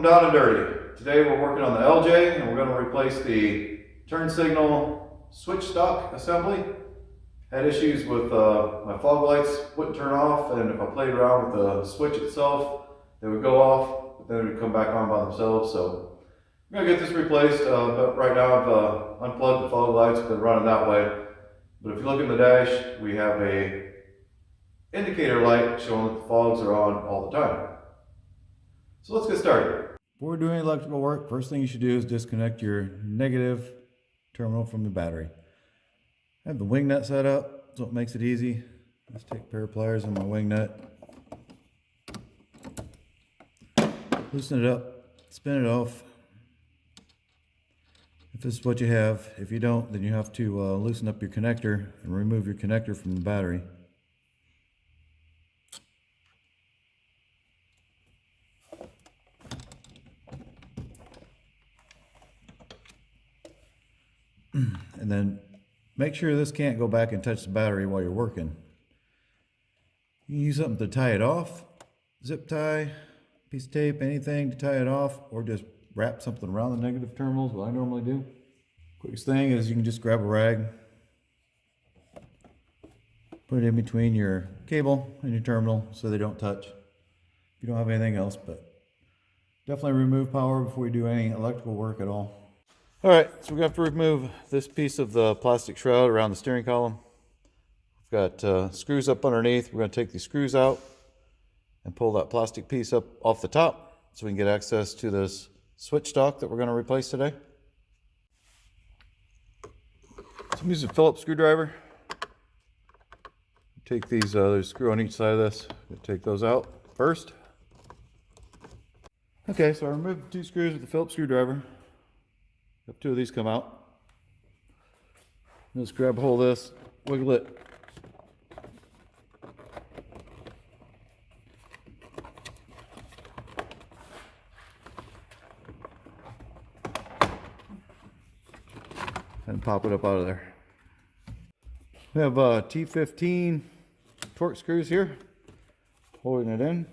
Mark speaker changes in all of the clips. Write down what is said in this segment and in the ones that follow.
Speaker 1: Welcome down and dirty. Today we're working on the LJ and we're going to replace the turn signal switch stock assembly. Had issues with my fog lights wouldn't turn off, and if I played around with the switch itself, they would go off, but then it would come back on by themselves. So I'm going to get this replaced, but right now I've unplugged the fog lights, been running that way. But if you look in the dash, we have a indicator light showing that the fogs are on all the time. So let's get started. Before doing electrical work, first thing you should do is disconnect your negative terminal from the battery. I have the wing nut set up, so it makes it easy. Just take a pair of pliers on my wing nut, loosen it up, spin it off. If this is what you have, if you don't, then you have to loosen up your connector and remove your connector from the battery. And then make sure this can't go back and touch the battery while you're working. You can use something to tie it off, zip tie, piece of tape, anything to tie it off, or just wrap something around the negative terminals, what I normally do. Quickest thing is you can just grab a rag, put it in between your cable and your terminal so they don't touch. You don't have anything else, but definitely remove power before you do any electrical work at all. All right, so we have to remove this piece of the plastic shroud around the steering column. We've got screws up underneath. We're going to take these screws out and pull that plastic piece up off the top so we can get access to this switch stock that we're going to replace today. So I'm using a Phillips screwdriver. Take these, there's a screw on each side of this. Take those out first. Okay, so I removed the two screws with the Phillips screwdriver. Have two of these come out. Just grab a hold of this, wiggle it. And pop it up out of there. We have T15 torque screws here, holding it in.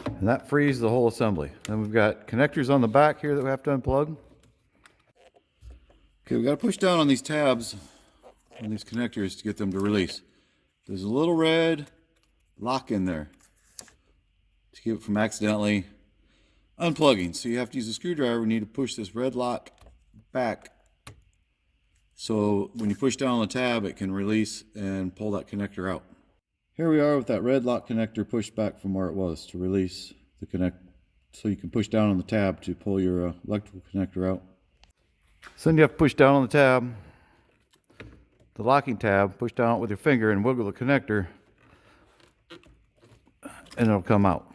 Speaker 1: And that frees the whole assembly. Then we've got connectors on the back here that we have to unplug. Okay, we've got to push down on these tabs on these connectors to get them to release. There's a little red lock in there to keep it from accidentally unplugging. So you have to use a screwdriver. We need to push this red lock back. So when you push down on the tab, it can release and pull that connector out. Here we are with that red lock connector pushed back from where it was to release the connect, so you can push down on the tab to pull your electrical connector out. So then you have to push down on the tab, the locking tab, push down with your finger and wiggle the connector, and it'll come out.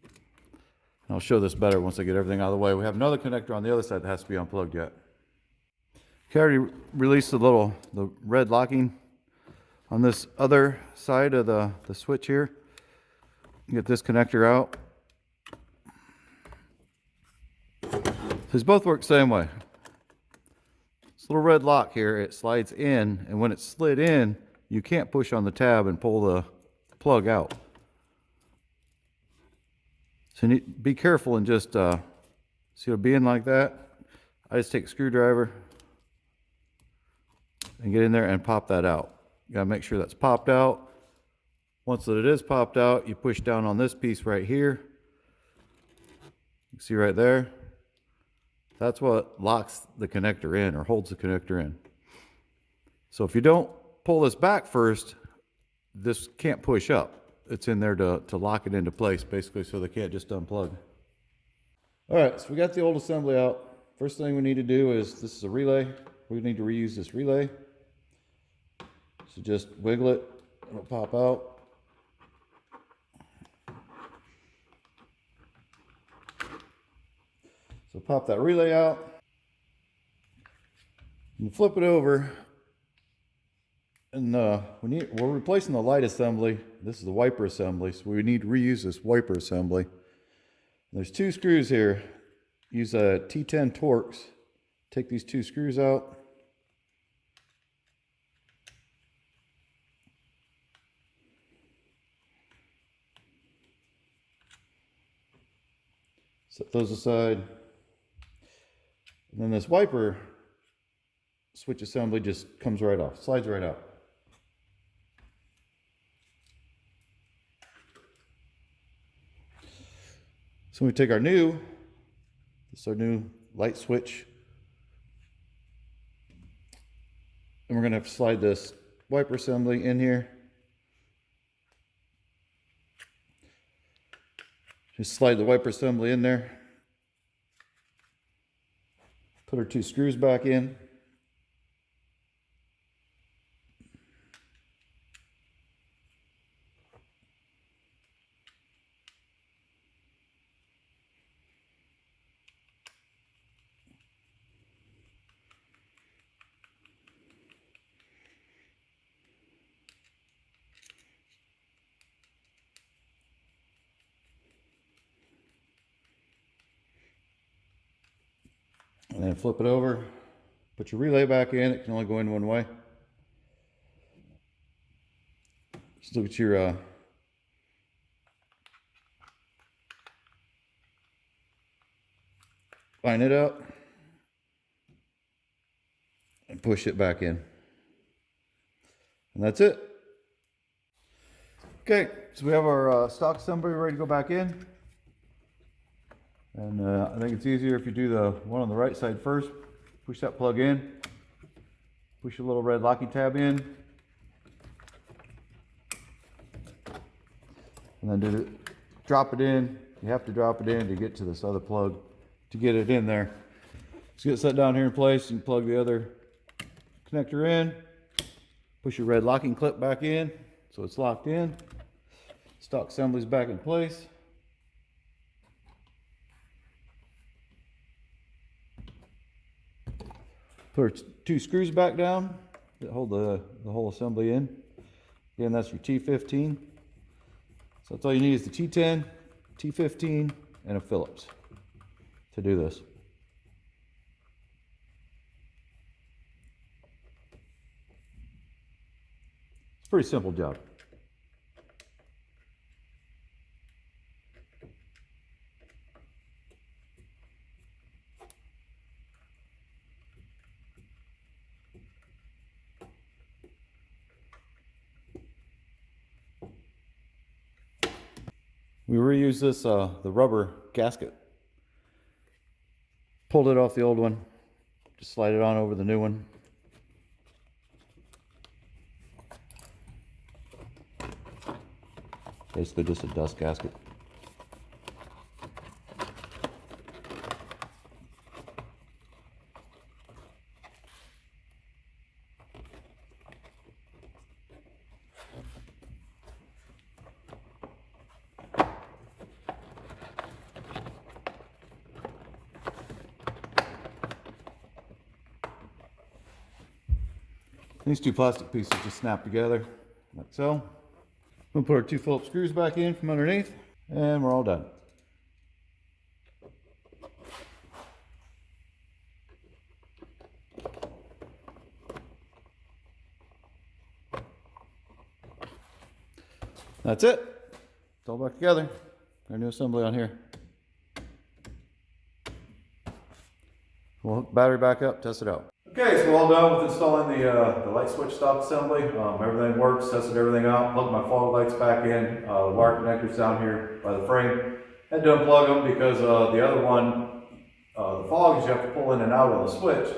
Speaker 1: And I'll show this better once I get everything out of the way. We have another connector on the other side that has to be unplugged yet. Okay, I already released the red locking on this other side of the switch here. Get this connector out. These both work the same way. This little red lock here, it slides in, and when it's slid in, you can't push on the tab and pull the plug out. So you need to be careful and just see it being like that. I just take a screwdriver and get in there and pop that out. You gotta make sure that's popped out. Once that it is popped out, you push down on this piece right here. You can see right there. That's what locks the connector in, or holds the connector in. So if you don't pull this back first, this can't push up. It's in there to lock it into place, basically, so they can't just unplug. All right, so we got the old assembly out. First thing we need to do is, this is a relay. We need to reuse this relay. So just wiggle it, it'll pop out. So pop that relay out. And flip it over. And we're replacing the light assembly. This is the wiper assembly, so we need to reuse this wiper assembly. There's 2 screws here. Use a T10 Torx. Take these 2 screws out. Set those aside. And then this wiper switch assembly just comes right off, slides right out. So we take this is our new light switch, and we're going to have to slide this wiper assembly in here. Just slide the wiper assembly in there. Put our 2 screws back in. And then flip it over, put your relay back in. It can only go in one way. Just look at your line it up and push it back in. And that's it. Okay, so we have our stock assembly ready to go back in. And I think it's easier if you do the one on the right side first. Push that plug in. Push your little red locking tab in. And then drop it in. You have to drop it in to get to this other plug to get it in there. Just get it set down here in place and plug the other connector in. Push your red locking clip back in so it's locked in. Stock assembly's back in place. Put our 2 screws back down that hold the whole assembly in. Again, that's your T15. So that's all you need is the T10, T15, and a Phillips to do this. It's a pretty simple job. We reused this, the rubber gasket. Pulled it off the old one. Just slide it on over the new one. Basically just a dust gasket. These 2 plastic pieces just snap together, like so. We'll put our 2 Phillips screws back in from underneath, and we're all done. That's it. It's all back together. Our new assembly on here. We'll hook the battery back up, test it out. Okay, so we're all done with installing the light switch stock assembly. Everything works, tested everything out, plugged my fog lights back in, the wire connectors down here by the frame. Had to unplug them because the other one, the fogs you have to pull in and out on the switch.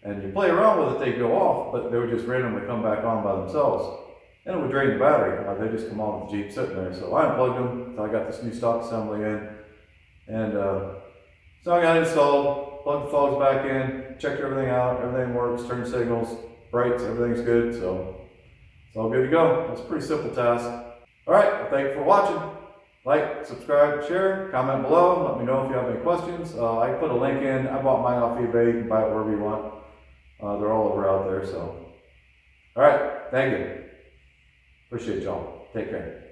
Speaker 1: And you play around with it, they go off, but they would just randomly come back on by themselves. And it would drain the battery. They just come on with the Jeep sitting there. So I unplugged them, so I got this new stock assembly in. And so I got it installed, plugged the fogs back in, checked everything out, everything works, turn signals, brights, everything's good, so it's all good to go. It's a pretty simple task. All right, well, thank you for watching. Like, subscribe, share, comment below, let me know if you have any questions. I put a link in. I bought mine off eBay. You can buy it wherever you want. They're all over out there, so. All right. thank you. Appreciate y'all. Take care.